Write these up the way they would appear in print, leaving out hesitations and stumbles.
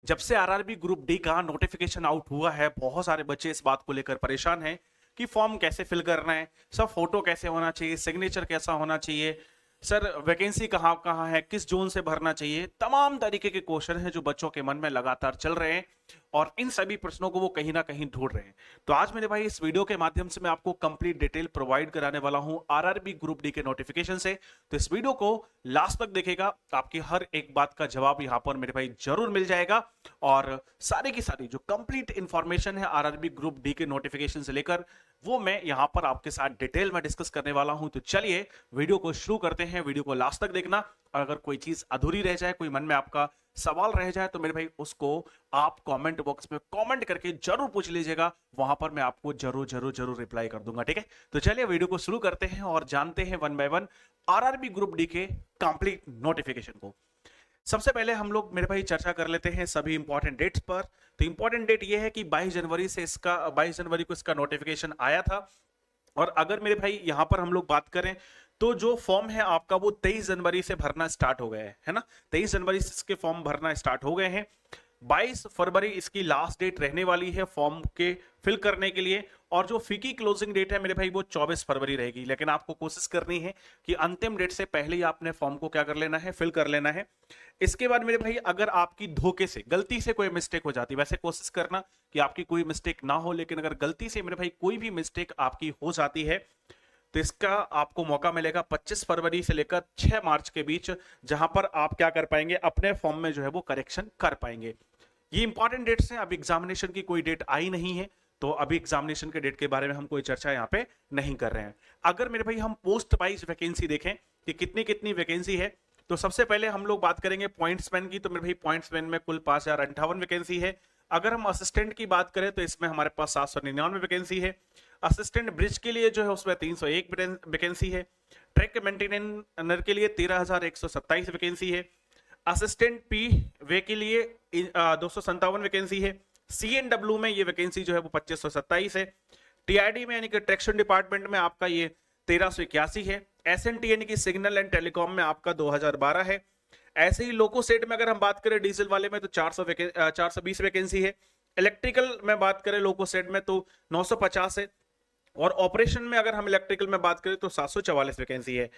जब से RRB group D का नोटिफिकेशन आउट हुआ है, बहुत सारे बच्चे इस बात को लेकर परेशान हैं कि फॉर्म कैसे फिल करना है, सब फोटो कैसे होना चाहिए, सिग्नेचर कैसा होना चाहिए, सर वैकेंसी कहाँ कहाँ है, किस जोन से भरना चाहिए। तमाम तरीके के क्वेश्चन हैं जो बच्चों के मन में लगातार चल रहे हैं और इन सभी प्रश्नों को वो कहीं ना कहीं ढूंढ रहे हैं। तो आज मेरे भाई इस वीडियो के माध्यम से मैं आपको कंप्लीट डिटेल प्रोवाइड कराने वाला हूं आरआरबी ग्रुप डी के नोटिफिकेशन से। तो इस वीडियो को लास्ट तक देखेगा, आपकी हर एक बात का जवाब यहां पर मेरे भाई जरूर मिल जाएगा। और सारी की सारी जो कंप्लीट इंफॉर्मेशन है आरआरबी ग्रुप डी के नोटिफिकेशन से लेकर, वो मैं यहां पर आपके साथ डिटेल में डिस्कस करने वाला हूं। तो चलिए वीडियो को शुरू करते हैं। वीडियो को लास्ट तक देखना और अगर कोई चीज अधूरी रह जाए, कोई मन में आपका सवाल रह जाए, तो मेरे भाई उसको आप कमेंट बॉक्स में कमेंट करके जरूर पूछ लीजिएगा। वहां पर मैं आपको जरूर जरूर जरूर रिप्लाई कर दूंगा, ठीक है। तो चलिए वीडियो को शुरू करते हैं और जानते हैं one by one RRB group D के कंप्लीट नोटिफिकेशन को। सबसे पहले हम लोग मेरे भाई चर्चा कर लेते हैं सभी इंपॉर्टेंट डेट्स पर। तो इंपॉर्टेंट डेट ये है कि 22 जनवरी को इसका नोटिफिकेशन आया था। और अगर मेरे भाई यहां पर हम लोग बात करें तो जो फॉर्म है आपका वो 23 जनवरी से भरना स्टार्ट हो गया है ना। 23 जनवरी से इसके फॉर्म भरना स्टार्ट हो गए हैं। 22 फरवरी इसकी लास्ट डेट रहने वाली है फॉर्म के फिल करने के लिए। और जो फी की क्लोजिंग डेट है मेरे भाई वो 24 फरवरी रहेगी। लेकिन आपको कोशिश करनी है कि अंतिम डेट से पहले ही आपने फॉर्म को क्या कर लेना है, फिल कर लेना है। इसके बाद मेरे भाई अगर आपकी धोखे से गलती से कोई मिस्टेक हो जाती है, वैसे कोशिश करना कि आपकी कोई मिस्टेक ना हो, लेकिन अगर गलती से मेरे भाई कोई भी मिस्टेक आपकी हो जाती है तो इसका आपको मौका मिलेगा 25 फरवरी से लेकर 6 मार्च के बीच, जहां पर आप क्या कर पाएंगे, अपने फॉर्म में जो है वो करेक्शन कर पाएंगे। ये इंपॉर्टेंट डेट्स हैं। अभी एग्जामिनेशन की कोई डेट आई नहीं है, तो अभी एग्जामिनेशन के डेट के बारे में हम कोई चर्चा यहाँ पे नहीं कर रहे हैं। अगर मेरे भाई हम पोस्ट वाइज वैकेंसी देखें कि कितनी कितनी वैकेंसी है, तो सबसे पहले हम लोग बात करेंगे पॉइंट्समैन की। तो मेरे भाई पॉइंट्समैन में कुल 5058 वैकेंसी है। अगर हम असिस्टेंट की बात करें तो इसमें हमारे पास 799 वैकेंसी है। असिस्टेंट ब्रिज के लिए जो है उसमें 301 वैकेंसी है। ट्रैक मेंटेनेंस के लिए 13,127 वैकेंसी है। असिस्टेंट पी वे के लिए 257 वैकेंसी है। CNW में ये वैकेंसी जो है वो 2527 है। टीआईडी में यानी कि ट्रैक्शन डिपार्टमेंट में आपका ये 1381 है। SNT यानी कि सिग्नल एंड टेलीकॉम में आपका 2012 है। ऐसे ही लोको सेट में अगर हम बात करें डीजल वाले में तो 420 वैकेंसी है। इलेक्ट्रिकल में बात करें लोको सेट में तो 950 है। और ऑपरेशन में अगर हम इलेक्ट्रिकल में बात करें तो 744 वैकेंसी है,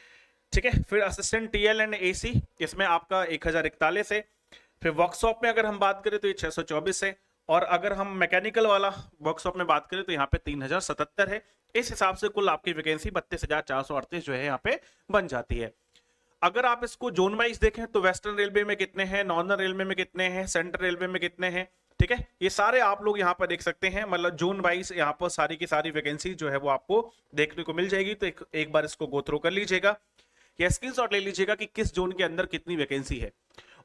ठीक है। फिर असिस्टेंट TL एंड AC इसमें आपका 1041 है। फिर वर्कशॉप में अगर हम बात करें तो ये 624 है। और अगर हम मैकेनिकल वाला वर्कशॉप में बात करें तो यहाँ पे 3077 है। इस हिसाब से कुल आपकी वैकेंसी 32,438 जो है यहाँ पे बन जाती है। अगर आप इसको जोन वाइज देखें तो वेस्टर्न रेलवे में कितने हैं, नॉर्दर्न रेलवे में कितने हैं, सेंट्रल रेलवे में कितने हैं, ठीक है। ये सारे आप लोग यहाँ पर देख सकते हैं, मतलब जोन वाइज यहाँ पर सारी की सारी वैकेंसी जो है वो आपको देखने को मिल जाएगी। तो एक बार इसको गो थ्रू कर लीजिएगा या स्क्रीनशॉट ले लीजिएगा कि किस जोन के अंदर कितनी वैकेंसी है।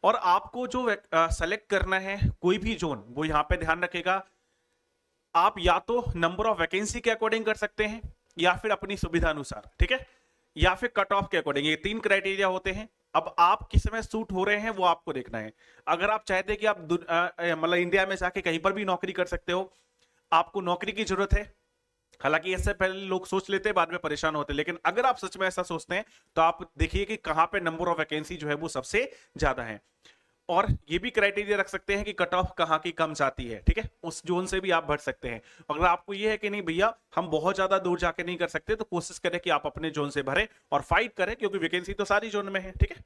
और आपको जो सेलेक्ट करना है कोई भी जोन, वो यहाँ पे ध्यान रखेगा, आप या तो नंबर ऑफ वैकेंसी के अकॉर्डिंग कर सकते हैं या फिर अपनी सुविधा अनुसार, ठीक है, या फिर कट ऑफ के अकॉर्डिंग। ये 3 क्राइटेरिया होते हैं। अब आप किस में सूट हो रहे हैं वो आपको देखना है। अगर आप चाहते हैं कि आप मतलब इंडिया में जाके कहीं पर भी नौकरी कर सकते हो, आपको नौकरी की जरूरत है, हालांकि इससे पहले लोग सोच लेते हैं बाद में परेशान होते हैं, लेकिन अगर आप सच में ऐसा सोचते हैं तो आप देखिए कि कहां पे नंबर ऑफ वैकेंसी जो है वो सबसे ज्यादा है। और ये भी क्राइटेरिया रख सकते हैं कि कट ऑफ कहाँ की कम जाती है, ठीक है, उस जोन से भी आप भर सकते हैं। अगर आपको ये है कि नहीं भैया हम बहुत ज्यादा दूर जाके नहीं कर सकते, तो कोशिश करें कि आप अपने जोन से भरें और फाइट करें, क्योंकि वैकेंसी तो सारी जोन में है, ठीक है।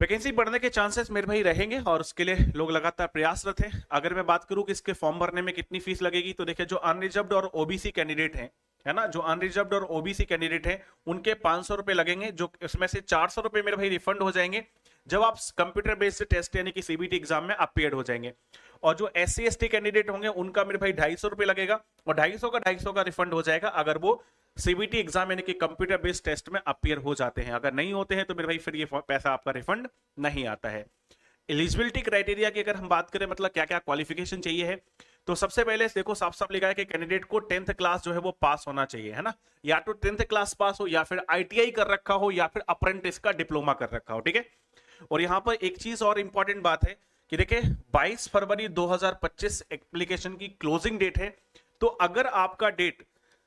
वैकेंसी बढ़ने के चांसेस मेरे भाई रहेंगे और उसके लिए लोग लगातार प्रयासरत हैं। अगर मैं बात करूं कि इसके फॉर्म भरने में कितनी फीस लगेगी, तो देखिए जो अनरिजर्व्ड और ओबीसी कैंडिडेट हैं, है ना, जो अनरिजर्व्ड और ओबीसी कैंडिडेट हैं उनके 500 रुपए लगेंगे, जो इसमें से 400 रुपए मेरे भाई रिफंड हो जाएंगे जब आप कंप्यूटर बेस्ड टेस्ट यानी कि CBT एग्जाम में अपीयर हो जाएंगे। और जो SC ST कैंडिडेट होंगे उनका मेरे भाई 250 रुपए लगेगा और 250 का रिफंड हो जाएगा अगर वो CBT एग्जाम यानी कि कंप्यूटर बेस्ड टेस्ट में अपीयर हो जाते हैं। अगर नहीं होते हैं तो मेरे भाई फिर ये पैसा आपका रिफंड नहीं आता है। एलिजिबिलिटी क्राइटेरिया की अगर हम बात करें, मतलब क्या क्या क्वालिफिकेशन चाहिए है, तो सबसे पहले देखो साफ साफ लिखा है कि कैंडिडेट को 10th क्लास जो है वो पास होना चाहिए, है ना, या तो 10th क्लास पास हो या फिर ITI कर रखा हो या फिर अप्रेंटिस का डिप्लोमा कर रखा हो, ठीक है। और यहां पर एक चीज और इंपॉर्टेंट बात है कि देखिए 22 फरवरी 2025 एप्लीकेशन की क्लोजिंग डेट है। तो अगर आपका डेट,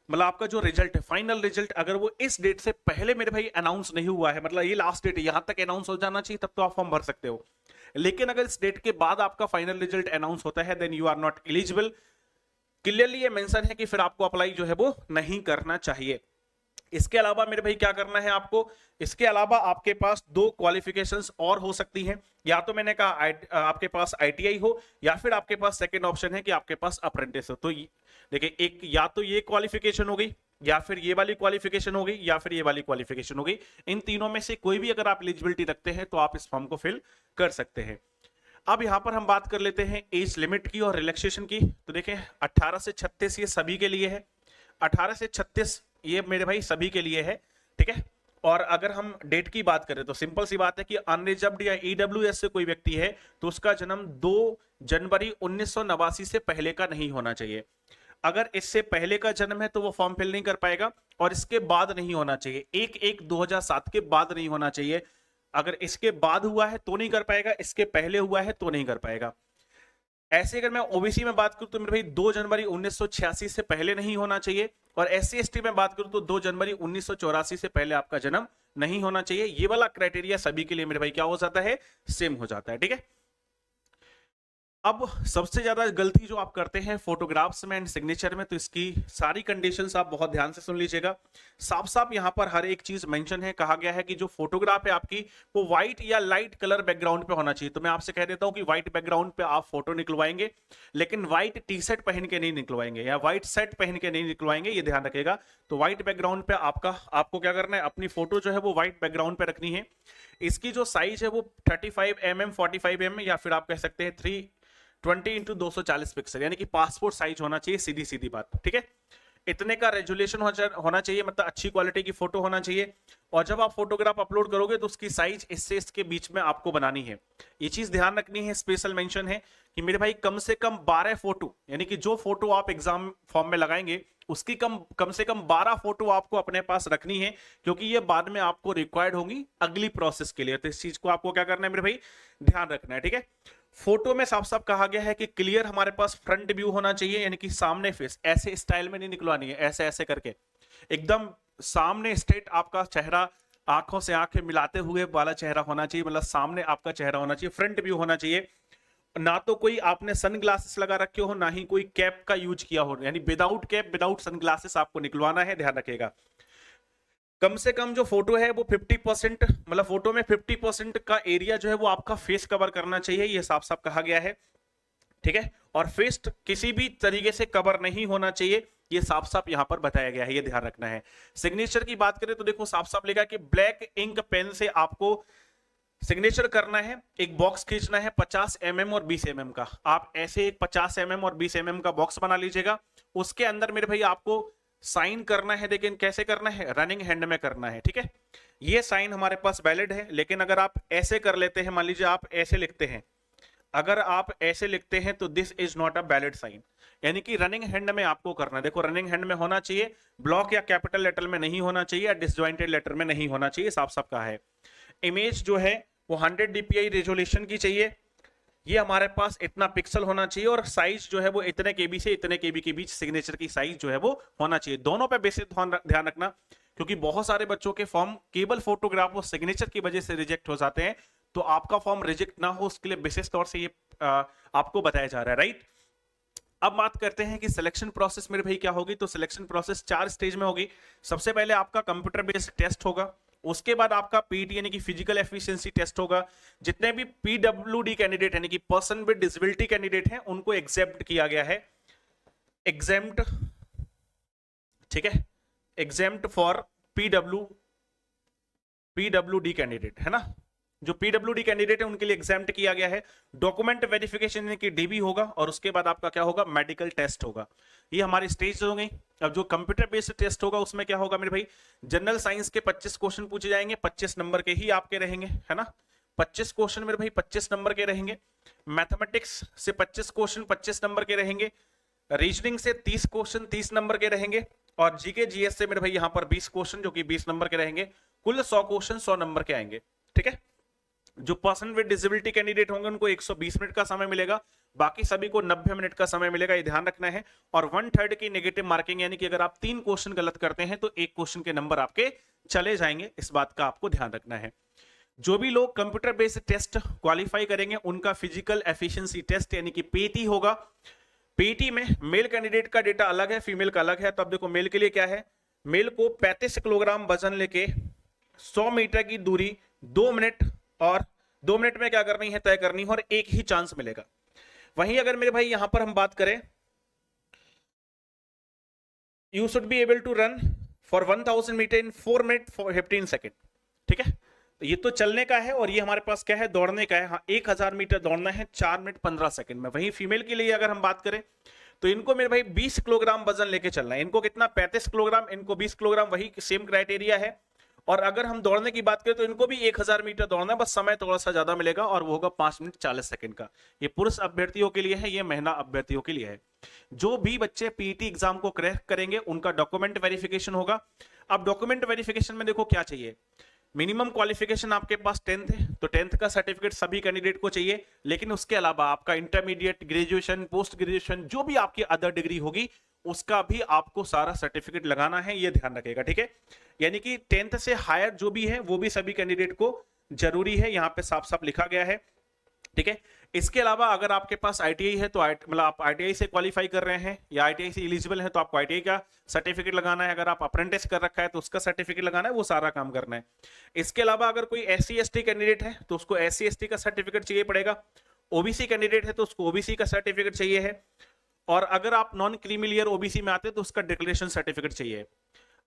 मतलब आपका जो रिजल्ट है, फाइनल रिजल्ट, अगर वो इस डेट से पहले मेरे भाई अनाउंस नहीं हुआ है, मतलब ये लास्ट डेट है, यहां तक अनाउंस हो जाना चाहिए, तब तो आप फॉर्म भर सकते हो। लेकिन अगर इस डेट के बाद आपका फाइनल रिजल्ट अनाउंस होता है then you are not eligible. Clearly ये मेंशन है कि फिर आपको अप्लाई जो है वो नहीं करना चाहिए। इसके अलावा मेरे भाई क्या करना है आपको, इसके अलावा आपके पास दो क्वालिफिकेशंस और हो सकती हैं, या तो मैंने कहा आपके पास आईटीआई हो, या फिर आपके पास सेकंड ऑप्शन है कि आपके पास अप्रेंटिस हो। तो देखिए एक या तो ये क्वालिफिकेशन हो गई, या फिर ये वाली क्वालिफिकेशन हो गई, या फिर ये वाली क्वालिफिकेशन हो गई। इन तीनों में से कोई भी अगर आप एलिजिबिलिटी रखते हैं तो आप इस फॉर्म को फिल कर सकते हैं। अब यहां पर हम बात कर लेते हैं एज लिमिट की और रिलैक्सेशन की। तो देखें 18 से 36 ये सभी के लिए है, 18 से 36 ये मेरे भाई सभी के लिए है, ठीक है। और अगर हम डेट की बात करें तो सिंपल सी बात है कि अनरिजर्व्ड या ईडब्ल्यूएस से कोई व्यक्ति है तो उसका जन्म 2 जनवरी 1989 से पहले का नहीं होना चाहिए। अगर इससे पहले का जन्म है तो वो फॉर्म फिल नहीं कर पाएगा, और इसके बाद नहीं होना चाहिए, 1/1/2007 के बाद नहीं होना चाहिए। अगर इसके बाद हुआ है तो नहीं कर पाएगा, इसके पहले हुआ है तो नहीं कर पाएगा। ऐसे अगर मैं ओबीसी में बात करूं तो मेरे भाई 2 जनवरी 1986 से पहले नहीं होना चाहिए, और एससी एसटी में बात करूं तो 2 जनवरी 1984 से पहले आपका जन्म नहीं होना चाहिए। ये वाला क्राइटेरिया सभी के लिए मेरे भाई क्या हो जाता है, सेम हो जाता है, ठीक है। अब सबसे ज्यादा गलती जो आप करते हैं फोटोग्राफ्स में एंड सिग्नेचर में, तो इसकी सारी कंडीशंस आप बहुत ध्यान से सुन लीजिएगा। साफ साफ यहां पर हर एक चीज मेंशन है, कहा गया है कि जो फोटोग्राफ है आपकी वो व्हाइट या लाइट कलर बैकग्राउंड पे होना चाहिए। तो मैं आपसे कह देता हूं कि व्हाइट बैकग्राउंड पे आप फोटो निकलवाएंगे, लेकिन व्हाइट टी शर्ट पहन के नहीं निकलवाएंगे या व्हाइट शर्ट पहन के नहीं निकलवाएंगे, ये ध्यान रखिएगा। तो व्हाइट बैकग्राउंड पे आपको क्या करना है, अपनी फोटो जो है वो व्हाइट बैकग्राउंड पे रखनी है। इसकी जो साइज है वो 35 mm 45 mm या फिर आप कह सकते हैं 320x240 पिक्सल, यानी कि पासपोर्ट साइज होना चाहिए, सीधी सीधी बात, ठीक है। इतने का रेजोल्यूशन होना चाहिए, मतलब अच्छी क्वालिटी की फोटो होना चाहिए। और जब आप फोटोग्राफ अपलोड करोगे तो उसकी साइज इससे इसके बीच में आपको बनानी है। ये चीज ध्यान रखनी है, स्पेशल मेंशन है कि मेरे भाई कम से कम 12 फोटो, यानी कि जो फोटो आप एग्जाम फॉर्म में लगाएंगे उसकी कम से कम 12 फोटो आपको अपने पास रखनी है, क्योंकि ये बाद में आपको रिक्वायर्ड होंगी अगली प्रोसेस के लिए। तो इस चीज को आपको क्या करना है मेरे भाई, ध्यान रखना है, ठीक है। फोटो में साफ साफ कहा गया है कि क्लियर हमारे पास फ्रंट व्यू होना चाहिए, यानी कि सामने फेस, ऐसे स्टाइल में नहीं निकलवानी है, ऐसे ऐसे करके एकदम सामने स्ट्रेट आपका चेहरा, आंखों से आंखें मिलाते हुए वाला चेहरा होना चाहिए, मतलब सामने आपका चेहरा होना चाहिए, फ्रंट व्यू होना चाहिए। ना तो कोई आपने सनग्लासेस लगा रखे हो, ना ही कोई कैप का यूज किया हो, यानी विदाउट कैप विदाउट सनग्लासेस आपको निकलवाना है, ध्यान रखिएगा। कम से कम जो फोटो है वो 50%, मतलब फोटो में 50% का एरिया जो है वो आपका फेस कवर करना चाहिए, ये साफ साफ कहा गया है, ठीक है। और फेस किसी भी तरीके से कवर नहीं होना चाहिए, ये साफ साफ यहां पर बताया गया है, ये ध्यान रखना है। सिग्नेचर की बात करें तो देखो साफ साफ लिखा कि ब्लैक इंक पेन से आपको सिग्नेचर करना है, एक बॉक्स खींचना है 50 mm और 20 mm का। आप ऐसे एक 50 mm और 20 mm का बॉक्स बना लीजिएगा, उसके अंदर मेरे भाई आपको साइन करना है, लेकिन कैसे करना है, रनिंग हैंड में करना है, ठीक है। ये साइन हमारे पास वैलिड है, लेकिन अगर आप ऐसे कर लेते हैं, मान लीजिए आप ऐसे लिखते हैं, अगर आप ऐसे लिखते हैं तो this is not a valid sign, यानी कि रनिंग हैंड में आपको करना है। देखो रनिंग हैंड में होना चाहिए, ब्लॉक या कैपिटल लेटर में नहीं होना चाहिए, या डिसजॉइंटेड लेटर में नहीं होना चाहिए, साफ साफ कहा है। इमेज जो है वो 100 dpi रेजोल्यूशन की चाहिए, ये हमारे पास इतना पिक्सल होना चाहिए, और साइज जो है वो इतने केबी से इतने केबी के बीच सिग्नेचर की साइज जो है वो होना चाहिए। दोनों पे बेसिक ध्यान रखना, क्योंकि बहुत सारे बच्चों के फॉर्म केवल फोटोग्राफ और सिग्नेचर की वजह से रिजेक्ट हो जाते हैं। तो आपका फॉर्म रिजेक्ट ना हो उसके लिए विशेष तौर से ये आपको बताया जा रहा है, राइट। अब बात करते हैं कि सिलेक्शन प्रोसेस मेरे भाई क्या होगी। तो सिलेक्शन प्रोसेस 4 स्टेज में होगी। सबसे पहले आपका कंप्यूटर बेस्ड टेस्ट होगा, उसके बाद आपका पीटी यानी कि फिजिकल एफिशिएंसी टेस्ट होगा। जितने भी पीडब्ल्यूडी कैंडिडेट यानी कि पर्सन विद डिसेबिलिटी कैंडिडेट हैं उनको एग्जेप्ट किया गया है, एग्जेम्प्ट, ठीक है, एग्जेम्प्ट फॉर पीडब्ल्यूडी कैंडिडेट है ना, जो पीडब्ल्यूडी कैंडिडेट है उनके लिए एग्जाम्प्ट किया गया है। डॉक्यूमेंट वेरिफिकेशन यानी कि डीबी होगा, और उसके बाद आपका क्या होगा, मेडिकल टेस्ट होगा। ये हमारी स्टेज हो गई। अब जो कंप्यूटर बेस्ड टेस्ट होगा उसमें क्या होगा मेरे भाई, जनरल साइंस के 25 क्वेश्चन पूछे जाएंगे, 25 नंबर के ही आपके रहेंगे, है ना। 25 क्वेश्चन मेरे भाई 25 नंबर के रहेंगे। मैथमेटिक्स से 25 क्वेश्चन 25 नंबर के रहेंगे। रीजनिंग से 30 क्वेश्चन 30 नंबर के रहेंगे। और जीके जीएस से मेरे भाई यहाँ पर 20 क्वेश्चन जो कि 20 नंबर के रहेंगे। कुल 100 क्वेश्चन 100 नंबर के आएंगे, ठीक है। जो पर्सन विद डिसेबिलिटी कैंडिडेट होंगे उनको 120 मिनट का समय मिलेगा, बाकी सभी को 90 मिनट का समय मिलेगा, ये ध्यान रखना है। और 1/3 की नेगेटिव मार्किंग, यानी कि अगर आप 3 क्वेश्चन गलत करते हैं तो 1 क्वेश्चन के नंबर आपके चले जाएंगे, इस बात का आपको ध्यान रखना है। जो भी लोग कंप्यूटर बेस्ड टेस्ट क्वालिफाई करेंगे उनका फिजिकल एफिशिएंसी टेस्ट यानी कि पीटी होगा। पीटी में मेल कैंडिडेट का डेटा अलग है, फीमेल का अलग है। तो अब देखो मेल के लिए क्या है, मेल को 35 किलोग्राम वजन लेके 100 मीटर की दूरी 2 मिनट और 2 मिनट में क्या करनी है, तय करनी है, और एक ही चांस मिलेगा। वहीं अगर मेरे भाई यहां पर हम बात करें, you should be able to run for 1000 metre in 4 minute 15 second. ठीक है, तो ये तो चलने का है और ये हमारे पास क्या है, दौड़ने का है। हाँ, 1000 मीटर दौड़ना है 4 मिनट 15 सेकंड में। वहीं फीमेल के लिए अगर हम बात करें तो इनको मेरे भाई 20 किलोग्राम वजन लेके चलना है। इनको कितना, 35 किलोग्राम, इनको 20 किलोग्राम, वही सेम क्राइटेरिया है। और अगर हम दौड़ने की बात करें तो इनको भी 1000 मीटर दौड़ना है, बस समय थोड़ा सा ज्यादा मिलेगा और वो होगा 5 मिनट 40 सेकंड का। ये पुरुष अभ्यर्थियों के लिए है, ये महिला अभ्यर्थियों के लिए है। जो भी बच्चे पीटी एग्जाम को क्रैक करेंगे उनका डॉक्यूमेंट वेरिफिकेशन होगा। अब डॉक्यूमेंट वेरिफिकेशन में देखो क्या चाहिए, मिनिमम क्वालिफिकेशन आपके पास 10th है, तो 10th का सर्टिफिकेट सभी कैंडिडेट को चाहिए। लेकिन उसके अलावा आपका इंटरमीडिएट, ग्रेजुएशन, पोस्ट ग्रेजुएशन, जो भी आपकी अदर डिग्री होगी उसका भी आपको सारा सर्टिफिकेट लगाना है, ये ध्यान रखेगा। ठीक है, यानी कि 10th से हायर जो भी है वो भी सभी कैंडिडेट को जरूरी है, यहाँ पे साफ साफ लिखा गया है। ठीक है, इसके अलावा अगर आपके पास आईटीआई है तो मतलब आप आईटीआई से क्वालिफाई कर रहे हैं या आईटीआई से एलिजिबल है तो आपको आईटीआई का सर्टिफिकेट लगाना है। अगर आप अप्रेंटिस कर रखा है तो उसका सर्टिफिकेट लगाना है, वो सारा काम करना है। इसके अलावा अगर कोई एससी एसटी कैंडिडेट है तो उसको एससी एसटी का सर्टिफिकेट चाहिए पड़ेगा। ओबीसी कैंडिडेट है तो उसको ओबीसी का सर्टिफिकेट चाहिए है। और अगर आप नॉन क्रीमी लेयर ओबीसी में आते हैं तो उसका डिक्लेरेशन सर्टिफिकेट चाहिए।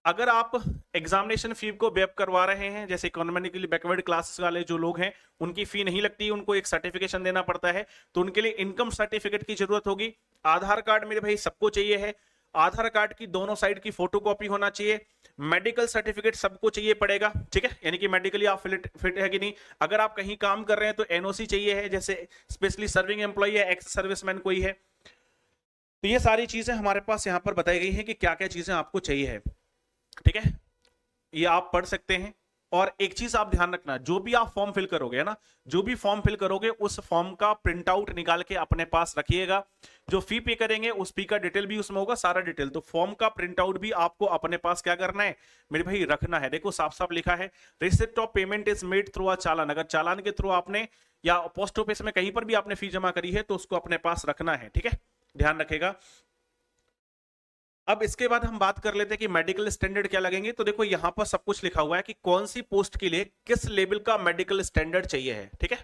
अगर आप एग्जामिनेशन फी को वेब करवा रहे हैं, जैसे इकोनॉमिकली बैकवर्ड क्लास वाले जो लोग हैं उनकी फी नहीं लगती, उनको एक सर्टिफिकेशन देना पड़ता है, तो उनके लिए इनकम सर्टिफिकेट की जरूरत होगी। आधार कार्ड मेरे भाई सबको चाहिए है, आधार कार्ड की दोनों साइड की फोटोकॉपी होना चाहिए। मेडिकल सर्टिफिकेट सबको चाहिए पड़ेगा। ठीक है, यानी कि मेडिकली आप फिट है कि नहीं। अगर आप कहीं काम कर रहे हैं तो एनओसी चाहिए है, जैसे स्पेशली सर्विंग एम्प्लॉय या एक्स सर्विसमैन कोई है। तो ये सारी चीजें हमारे पास यहाँ पर बताई गई है कि क्या क्या चीजें आपको चाहिए है। ठीक है, ये आप पढ़ सकते हैं। और एक चीज आप ध्यान रखना, जो भी आप फॉर्म फिल करोगे ना, जो भी फॉर्म फिल करोगे उस फॉर्म का प्रिंट आउट निकाल के अपने पास रखिएगा। जो फी पे करेंगे उस फी का डिटेल भी उसमें होगा, सारा डिटेल। तो फॉर्म का प्रिंट आउट भी आपको अपने पास क्या करना है मेरे भाई, रखना है। देखो साफ साफ लिखा है, receipt of payment is made through a challan. अगर चालान के थ्रू आपने या पोस्ट ऑफिस में कहीं पर भी आपने फी जमा करी है तो उसको अपने पास रखना है। ठीक है, ध्यान रखेगा। अब इसके बाद हम बात कर लेते हैं कि मेडिकल स्टैंडर्ड क्या लगेंगे। तो देखो यहां पर सब कुछ लिखा हुआ है कि कौन सी पोस्ट के लिए किस लेवल का मेडिकल स्टैंडर्ड चाहिए है। ठीक है,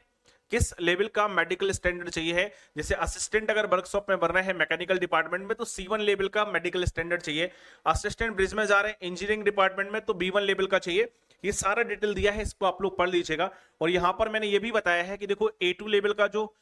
किस लेवल का मेडिकल स्टैंडर्ड चाहिए है। जैसे असिस्टेंट अगर वर्कशॉप में बन रहे हैं मैकेनिकल डिपार्टमेंट में तो C1 लेवल का मेडिकल स्टैंडर्ड चाहिए। असिस्टेंट ब्रिज में जा रहे हैं इंजीनियरिंग डिपार्टमेंट में तो B1 लेवल का चाहिए। ये सारा डिटेल दिया है, इसको आप लोग पढ़ लीजिएगा। और यहां पर मैंने ये भी बताया है कि देखो A2 लेवल का जो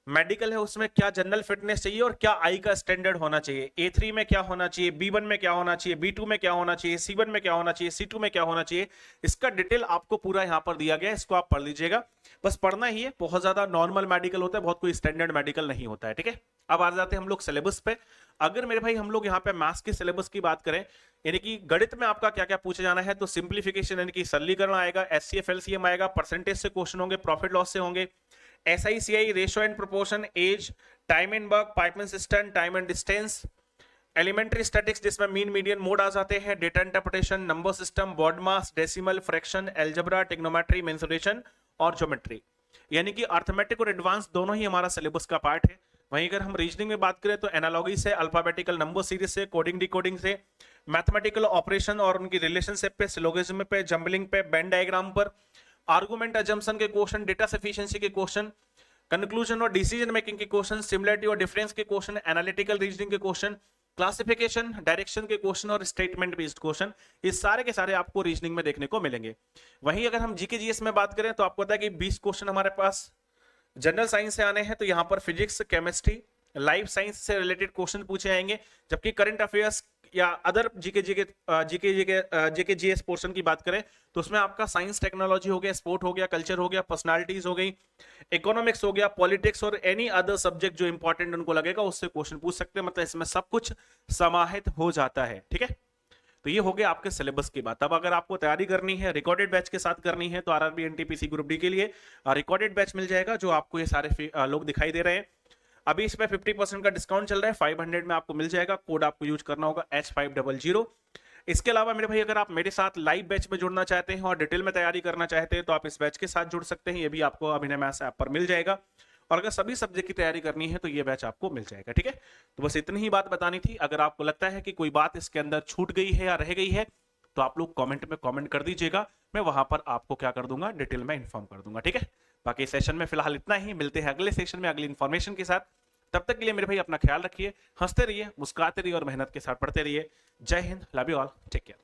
मेडिकल है उसमें क्या जनरल फिटनेस चाहिए और क्या आई का स्टैंडर्ड होना चाहिए। A3 में क्या होना चाहिए, B1 में क्या होना चाहिए, B2 में क्या होना चाहिए, C1 में क्या होना चाहिए, C2 में क्या होना चाहिए। इसका डिटेल आपको पूरा यहाँ पर दिया गया है, इसको आप पढ़ लीजिएगा। बस पढ़ना ही है, बहुत ज्यादा नॉर्मल मेडिकल होता है, बहुत कोई स्टैंडर्ड मेडिकल नहीं होता है। ठीक है, अब आ जाते हैं हम लोग सिलेबस पे। अगर मेरे भाई हम लोग यहाँ पे मैथ्स के सिलेबस की बात करें, यानी कि गणित में आपका क्या क्या पूछे जाना है, तो सिंप्लीफिकेशन यानी कि सरलीकरण आएगा, एचसीएफ एलसीएम आएगा, परसेंटेज से क्वेश्चन होंगे, प्रॉफिट लॉस से होंगे, SICI, ratio and proportion, age, time and work, pipeline system, time and distance, elementary statics जिसमें मीन मीडियन मोड आ जाते हैं, data interpretation, number system, BODMAS, decimal, fraction, algebra, trigonometry, mensuration और geometry. यानी कि arithmetic और advance दोनों ही हमारा सिलेबस का पार्ट है। वहीं अगर हम रीजनिंग में बात करें तो एनालॉगी से, अल्फाबेटिकल नंबर सीरीज से, कोडिंग डिकोडिंग से, मैथमेटिकल ऑपरेशन और उनकी रिलेशनशिप पे, सिलोगिज्म पे, जंबलिंग पे, बेन डायग्राम पर, आर्गुमेंट अजम्पशन के क्वेश्चन, डेटा सफिशिएंसी के क्वेश्चन, कंक्लूजन और डिसीजन मेकिंग के क्वेश्चन, सिमिलरिटी और डिफरेंस के क्वेश्चन, एनालिटिकल रीजनिंग के क्वेश्चन, क्लासिफिकेशन, डायरेक्शन के क्वेश्चन और स्टेटमेंट बेस्ड क्वेश्चन, ये सारे के सारे आपको रीजनिंग में देखने को मिलेंगे। वहीं अगर हम जीके जीएस में बात करें तो आपको पता है कि 20 क्वेश्चन हमारे पास जनरल साइंस से आने हैं, तो यहाँ पर फिजिक्स, केमिस्ट्री, लाइफ साइंस से रिलेटेड क्वेश्चन पूछे जाएंगे। जबकि करंट अफेयर्स या अदर जीके जीएस पोर्शन की बात करें तो उसमें आपका साइंस टेक्नोलॉजी हो गया, स्पोर्ट हो गया, कल्चर हो गया, पर्सनालिटीज हो गई, इकोनॉमिक्स हो गया, पॉलिटिक्स और एनी अदर सब्जेक्ट जो इंपॉर्टेंट उनको लगेगा उससे क्वेश्चन पूछ सकते हैं। मतलब इसमें सब कुछ समाहित हो जाता है। ठीक है, तो ये हो गया आपके सिलेबस की बात। अब अगर आपको तैयारी करनी है रिकॉर्डेड बैच के साथ करनी है तो आरआरबी एनटीपीसी ग्रुप डी के लिए रिकॉर्डेड बैच मिल जाएगा, जो आपको ये सारे लोग दिखाई दे रहे हैं। अभी इस पे 50% का डिस्काउंट चल रहा है, 500 में आपको मिल जाएगा। कोड आपको यूज करना होगा H500। इसके अलावा मेरे भाई अगर आप मेरे साथ लाइव बैच में जुड़ना चाहते हैं और डिटेल में तैयारी करना चाहते हैं तो आप इस बैच के साथ जुड़ सकते हैं, ये भी आपको अभिनय मैथ्स ऐप पर मिल जाएगा। और अगर सभी सब्जेक्ट की तैयारी करनी है तो ये बैच आपको मिल जाएगा, ठीक है। तो बस इतनी ही बात बतानी थी। अगर आपको लगता है कि कोई बात इसके अंदर छूट गई है या रह गई है तो आप लोग कमेंट में कमेंट कर दीजिएगा, मैं वहां पर आपको क्या कर दूंगा, डिटेल में इन्फॉर्म कर दूंगा, ठीक है। बाकी सेशन में फिलहाल इतना ही, मिलते हैं अगले सेशन में अगली इन्फॉर्मेशन के साथ। तब तक के लिए मेरे भाई अपना ख्याल रखिए, हंसते रहिए, मुस्कुराते रहिए और मेहनत के साथ पढ़ते रहिए। जय हिंद, love you all, take care.